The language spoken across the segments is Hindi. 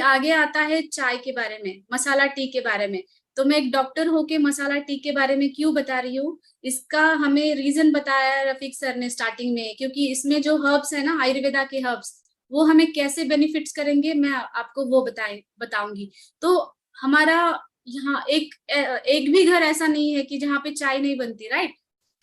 आगे आता है चाय के बारे में, मसाला टी के बारे में। तो मैं एक डॉक्टर होके मसाला टी के बारे में क्यों बता रही हूँ, इसका हमें रीज़न बताया है रफ़ीक सर ने स्टार्टिंग में, क्योंकि इसमें जो हर्ब्स है ना, आयुर्वेदा के हर्ब्स, वो हमें कैसे बेनिफिट्स करेंगे, मैं आपको वो बताऊँगी। तो हमारा यहाँ एक भी घर ऐसा नहीं है कि जहाँ पे चाय नहीं बनती, राइट?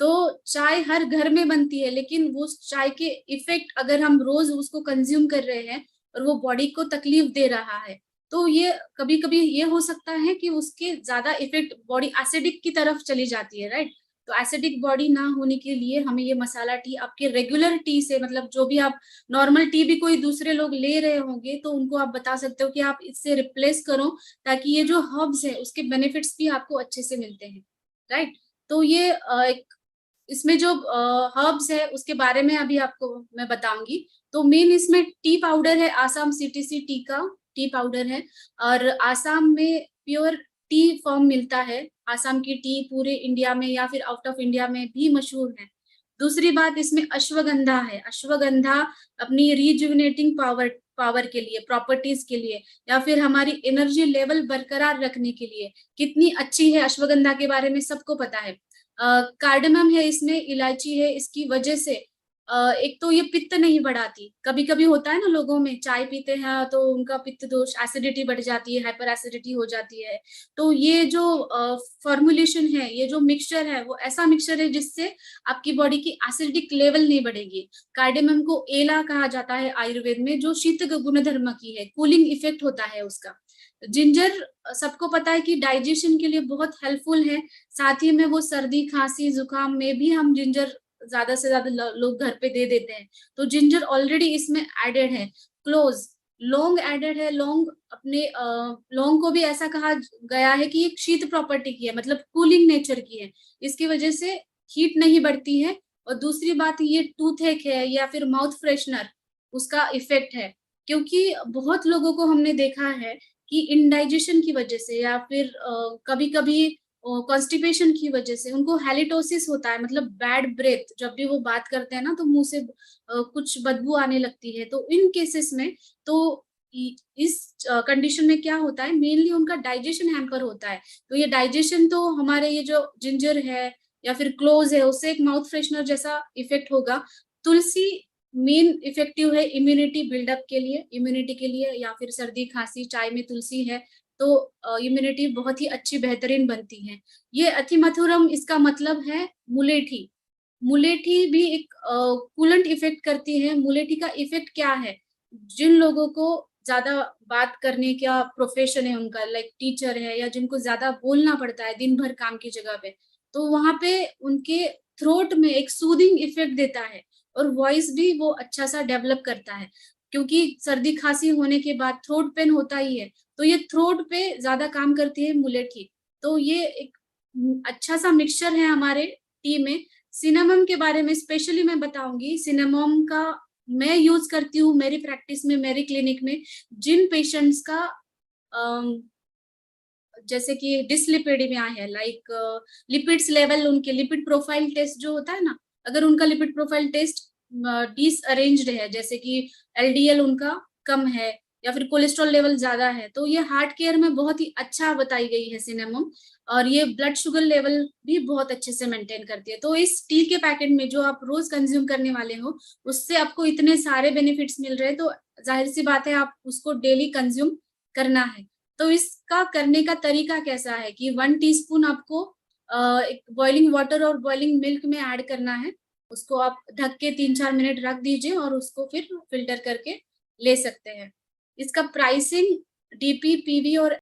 तो चाय हर घर में बनती है, लेकिन वो चाय के इफ़ेक्ट अगर हम रोज़ उसको कंज़्यूम कर रहे हैं और वो बॉडी को तकलीफ दे रहा है, तो ये कभी-कभी ये हो सकता है कि उसके ज़्यादा इफ़ेक्ट बॉडी एसिडिक की तरफ चली जाती है, राइट? तो एसिडिक बॉडी ना होने के लिए हमें ये मसाला टी आपके रेगुलर टी से, मतलब जो भी आप नॉर्मल टी भी कोई दूसरे लोग ले रहे होंगे, तो उनको आप बता सकते हो कि आप इससे रिप्लेस करो, ताकि ये जो हर्ब्स है, उसके बेनिफिट्स भी आपको अच्छे से मिलते हैं, राइट? तो ये एक इसमें जो हर्ब्स है उसके बारे में अभी आपको मैं बताऊँगी। तो मेन इसमें टी पाउडर है, आसाम सीटीसी टी का टी पाउडर है, और आसाम में प्योर टी फॉर्म मिलता है। आसाम की टी पूरे इंडिया में या फिर आउट ऑफ इंडिया में भी मशहूर है। दूसरी बात, इसमें अश्वगंधा है। अश्वगंधा अपनी रिजुविनेटिंग पावर पावर के लिए, प्रॉपर्टीज के लिए, या फिर हमारी एनर्जी लेवल बरकरार रखने के लिए कितनी अच्छी है, अश्वगंधा के बारे में सबको पता है। कार्डेमम है इसमें, इलायची है, इसकी वजह से एक तो ये पित्त नहीं बढ़ाती। कभी-कभी होता है ना लोगों में, चाय पीते हैं तो उनका पित्त दोष, एसिडिटी बढ़ जाती है, हाइपर एसिडिटी हो जाती है। तो ये जो फॉर्मुलेशन है, ये जो मिक्सचर है, वो ऐसा मिक्सचर है जिससे आपकी बॉडी की एसिडिक लेवल नहीं बढ़ेगी। कार्डेमम को एला कहा जाता है आयुर्वेद में, जो शीत गुणधर्म की है, कूलिंग इफेक्ट होता है उसका। जिंजर सबको पता है कि डाइजेशन के लिए बहुत हेल्पफुल है। साथ ही में वो सर्दी, खांसी, जुकाम में भी हम जिंजर ज़्यादा से ज़्यादा लोग घर पे दे देते हैं। तो जिंजर ऑलरेडी इसमें एडेड है। क्लोज, लौंग एडेड है। लौंग अपने लौंग को भी ऐसा कहा गया है कि एक शीत प्रॉपर्टी की है, मतलब कूलिंग नेचर की है। इसकी वजह से हीट नहीं बढ़ती है। और दूसरी बात, ये टूथ एक है या फिर माउथ फ्रेशनर, उसका इफेक्ट है। क्योंकि बहुत लोगों को हमने देखा है कि इंडाइजेशन की वजह से या फिर कभी-कभी कॉन्स्टिपेशन की वजह से उनको हैलिटोसिस होता है, मतलब बैड ब्रेथ, जब भी वो बात करते हैं ना तो मुँह से कुछ बदबू आने लगती है। तो इन केसेस में तो इस कंडीशन में क्या होता है, मेनली उनका डाइजेशन हैम्पर होता है। तो ये डाइजेशन, तो हमारे ये जो जिंजर है या फिर क्लोज है, उससे एक माउथ फ्रेशनर जैसा इफेक्ट होगा। तुलसी मेन इफेक्टिव है इम्यूनिटी बिल्डअप के लिए, इम्यूनिटी के लिए, या फिर सर्दी खांसी, चाय में तुलसी है तो इम्यूनिटी बहुत ही अच्छी बेहतरीन बनती है। ये अथिमथुरम, इसका मतलब है मुलेठी। मुलेठी भी एक कूलेंट इफेक्ट करती है। मुलेठी का इफेक्ट क्या है, जिन लोगों को ज्यादा बात करने का प्रोफेशन है उनका, लाइक टीचर है, या जिनको ज्यादा बोलना पड़ता है दिन भर काम की जगह पे, तो वहां पे उनके थ्रोट में एक सूदिंग इफेक्ट देता है, और वॉइस भी वो अच्छा सा डेवलप करता है। क्योंकि सर्दी खांसी होने के बाद थ्रोट पेन होता ही है, तो ये थ्रोट पे ज्यादा काम करती है मुलेठी। तो ये एक अच्छा सा मिक्सचर है हमारे टी में। सिनेमम के बारे में स्पेशली मैं बताऊंगी। सिनेमम का मैं यूज करती हूँ मेरी प्रैक्टिस में, मेरी क्लिनिक में। जिन पेशेंट्स का जैसे कि डिसलिपिडीमिया है, लाइक लिपिड्स लेवल, उनके लिपिड प्रोफाइल टेस्ट जो होता है ना, अगर उनका लिपिड प्रोफाइल टेस्ट डिसअरेंज्ड है, जैसे कि एलडीएल उनका कम है या फिर कोलेस्ट्रॉल लेवल ज्यादा है, तो ये हार्ट केयर में बहुत ही अच्छा बताई गई है सिनेमम। और ये ब्लड शुगर लेवल भी बहुत अच्छे से मेंटेन करती है। तो इस टी के पैकेट में जो आप रोज कंज्यूम करने वाले हो, उससे आपको इतने सारे बेनिफिट्स मिल रहे हैं, तो जाहिर सी बात है आप उसको डेली कंज्यूम करना है। तो इसका करने का तरीका कैसा है कि 1 टीस्पून आपको एक बॉइलिंग वाटर और बॉइलिंग मिल्क में ऐड करना है। उसको आप ढक के 3-4 मिनट रख दीजिए और उसको फिर फ़िल्टर करके ले सकते हैं। इसका प्राइसिंग डीपी, पीवी और